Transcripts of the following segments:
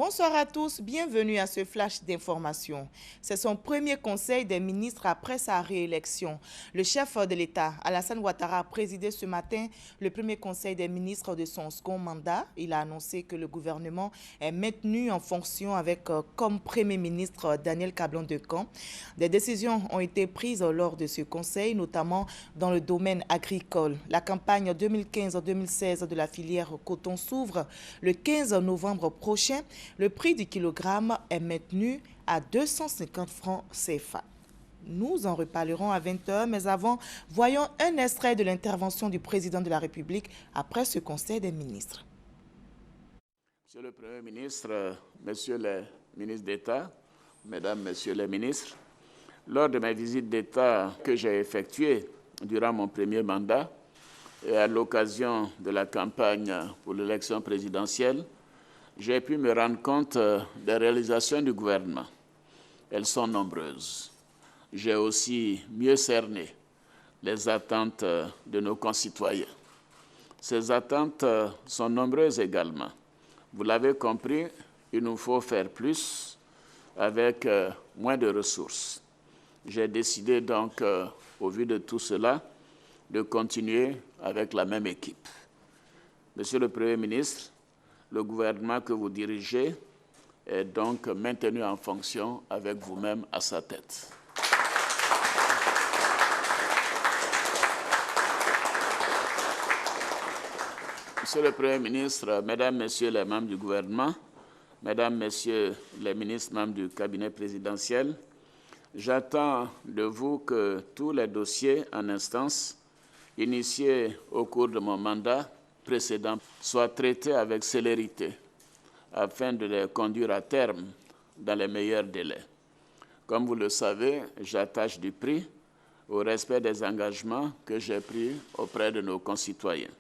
Bonsoir à tous, bienvenue à ce flash d'information. C'est son premier conseil des ministres après sa réélection. Le chef de l'État, Alassane Ouattara, a présidé ce matin le premier conseil des ministres de son second mandat. Il a annoncé que le gouvernement est maintenu en fonction avec comme premier ministre Daniel Cablon-Decamps. Des décisions ont été prises lors de ce conseil, notamment dans le domaine agricole. La campagne 2015-2016 de la filière coton s'ouvre le 15 novembre prochain. Le prix du kilogramme est maintenu à 250 francs CFA. Nous en reparlerons à 20h, mais avant, voyons un extrait de l'intervention du président de la République après ce conseil des ministres. Monsieur le Premier ministre, Messieurs les ministres d'État, Mesdames, Messieurs les ministres, lors de mes visites d'État que j'ai effectuées durant mon premier mandat et à l'occasion de la campagne pour l'élection présidentielle, j'ai pu me rendre compte des réalisations du gouvernement. Elles sont nombreuses. J'ai aussi mieux cerné les attentes de nos concitoyens. Ces attentes sont nombreuses également. Vous l'avez compris, il nous faut faire plus avec moins de ressources. J'ai décidé donc, au vu de tout cela, de continuer avec la même équipe. Monsieur le Premier ministre, le gouvernement que vous dirigez est donc maintenu en fonction avec vous-même à sa tête. Monsieur le Premier ministre, Mesdames, Messieurs les membres du gouvernement, Mesdames, Messieurs les ministres membres du cabinet présidentiel, j'attends de vous que tous les dossiers en instance initiés au cours de mon mandat précédents soient traités avec célérité afin de les conduire à terme dans les meilleurs délais. Comme vous le savez, j'attache du prix au respect des engagements que j'ai pris auprès de nos concitoyens.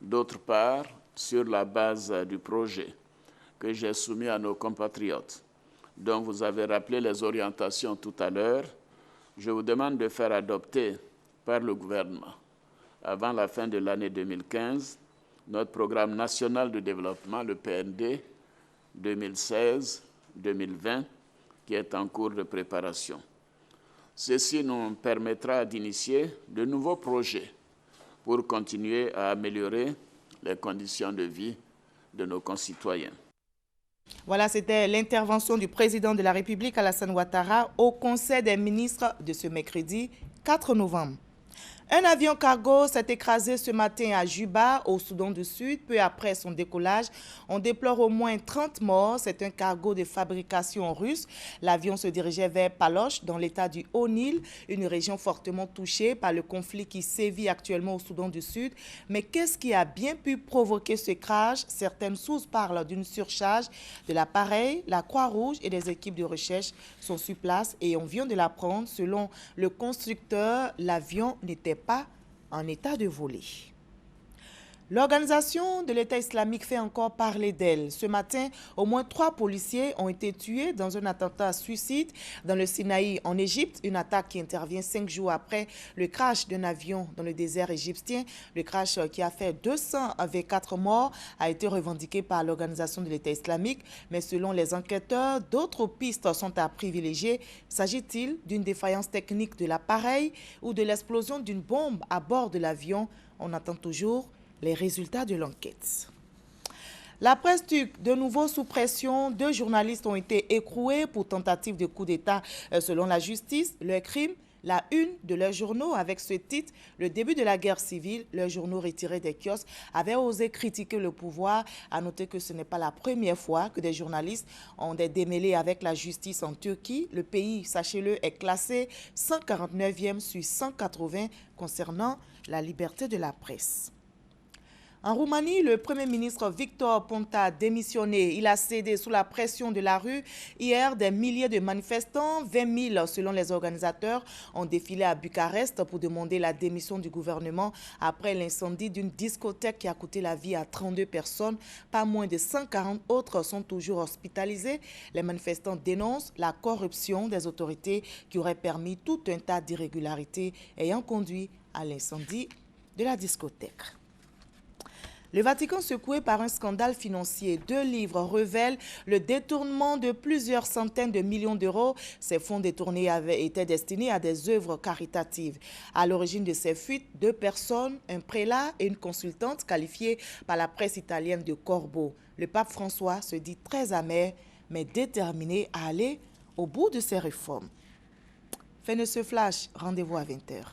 D'autre part, sur la base du projet que j'ai soumis à nos compatriotes, dont vous avez rappelé les orientations tout à l'heure, je vous demande de faire adopter par le gouvernement, avant la fin de l'année 2015, notre programme national de développement, le PND 2016-2020, qui est en cours de préparation. Ceci nous permettra d'initier de nouveaux projets pour continuer à améliorer les conditions de vie de nos concitoyens. Voilà, c'était l'intervention du président de la République, Alassane Ouattara, au Conseil des ministres de ce mercredi 4 novembre. Un avion cargo s'est écrasé ce matin à Juba, au Soudan du Sud. Peu après son décollage, on déplore au moins 30 morts. C'est un cargo de fabrication russe. L'avion se dirigeait vers Paloche, dans l'état du Haut-Nil, une région fortement touchée par le conflit qui sévit actuellement au Soudan du Sud. Mais qu'est-ce qui a bien pu provoquer ce crash? Certaines sources parlent d'une surcharge de l'appareil. La Croix-Rouge et des équipes de recherche sont sur place et on vient de l'apprendre. Selon le constructeur, l'avion n'était pas en état de voler. L'organisation de l'État islamique fait encore parler d'elle. Ce matin, au moins 3 policiers ont été tués dans un attentat suicide dans le Sinaï en Égypte, une attaque qui intervient 5 jours après le crash d'un avion dans le désert égyptien. Le crash qui a fait 224 morts a été revendiqué par l'organisation de l'État islamique, mais selon les enquêteurs, d'autres pistes sont à privilégier. S'agit-il d'une défaillance technique de l'appareil ou de l'explosion d'une bombe à bord de l'avion? On attend toujours les résultats de l'enquête. La presse turque, de nouveau sous pression, 2 journalistes ont été écroués pour tentative de coup d'État selon la justice. Leur crime, la une de leurs journaux avec ce titre, le début de la guerre civile, leurs journaux retirés des kiosques avaient osé critiquer le pouvoir. À noter que ce n'est pas la première fois que des journalistes ont des démêlés avec la justice en Turquie. Le pays, sachez-le, est classé 149e sur 180 concernant la liberté de la presse. En Roumanie, le Premier ministre Victor Ponta a démissionné. Il a cédé sous la pression de la rue. Hier, des milliers de manifestants, 20 000 selon les organisateurs, ont défilé à Bucarest pour demander la démission du gouvernement après l'incendie d'une discothèque qui a coûté la vie à 32 personnes. Pas moins de 140 autres sont toujours hospitalisés. Les manifestants dénoncent la corruption des autorités qui aurait permis tout un tas d'irrégularités ayant conduit à l'incendie de la discothèque. Le Vatican secoué par un scandale financier. 2 livres révèlent le détournement de plusieurs centaines de millions d'euros. Ces fonds détournés étaient destinés à des œuvres caritatives. À l'origine de ces fuites, 2 personnes, un prélat et une consultante qualifiés par la presse italienne de corbeaux. Le pape François se dit très amer, mais déterminé à aller au bout de ses réformes. Fin de ce flash, rendez-vous à 20h.